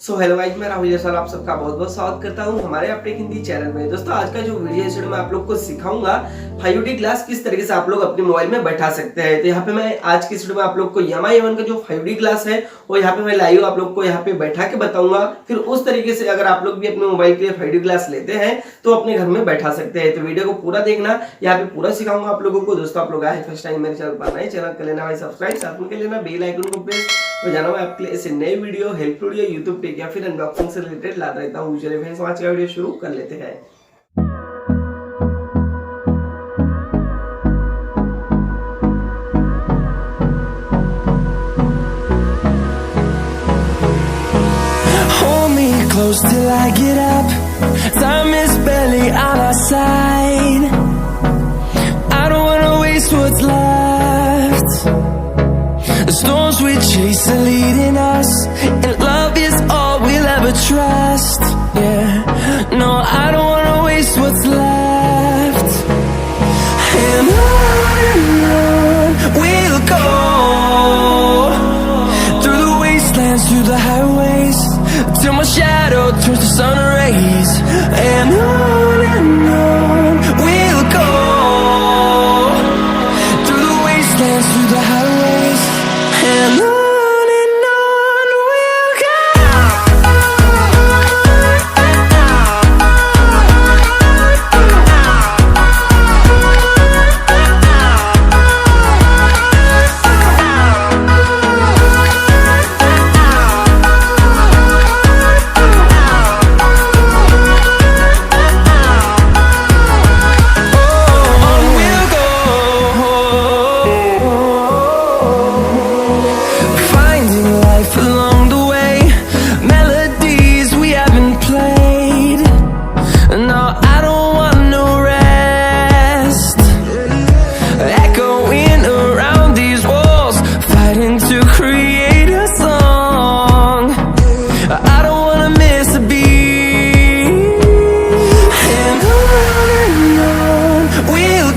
So hello guys, मैं राहुल जयसवाल आप सबका बहुत बहुत स्वागत करता हूं हमारे अपने हिंदी चैनल में। दोस्तों आज का जो वीडियो है मैं आप लोग को सिखाऊंगा 5D ग्लास किस तरीके से आप लोग अपने मोबाइल में बैठा सकते हैं। तो यहाँ पे मैं आज की वीडियो में आप लोग को Xiaomi A1 का जो 5D ग्लास है वो यहाँ पे मैं लाइव आप लोग को यहाँ पे बैठा के बताऊंगा। फिर उस तरीके से अगर आप लोग भी अपने मोबाइल के लिए 5D ग्लास लेते हैं तो अपने घर में बैठा सकते हैं। तो वीडियो को पूरा देखना, यहाँ पे पूरा सिखाऊंगा आप लोगों को। दोस्तों आप लोग आए फर्स्ट टाइम मेरे चैनल पर नए, चैनल कर लेना भाई सब्सक्राइब, साथ में कर लेना बेल आइकन को प्रेस। तो जाना मैं आपके लिए ऐसे नए वीडियो, हेल्पफुल वीडियो यूट्यूब पे या फिर अनबॉक्सिंग से रिलेटेड लाता रहता हूँ। चलिए फ्रेंड्स आज का वीडियो शुरू कर लेते हैं। Close till I get up. Time is barely on our side. I don't wanna waste what's left. The storms we chase are leading us, and love is all we'll ever trust. Yeah, no, I don't wanna waste what's left. And on we'll go, through the wastelands, through the highways, till my shadow turns to sun rays. And on we'll go, through the wastelands, through the highways. And on we'll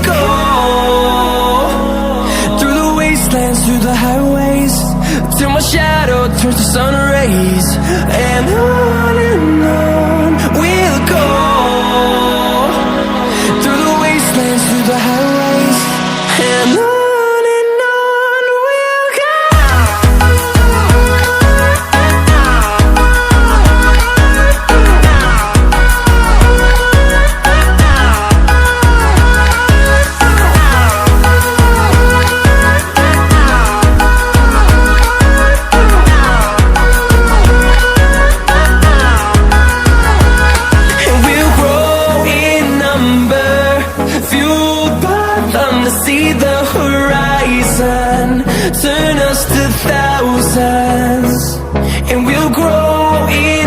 go. Through the highways, till my shadow turns to sun rays. And on we'll go, through the wastelands, through the highways. And on we'll go. See the horizon, turn us to thousands, and we'll grow in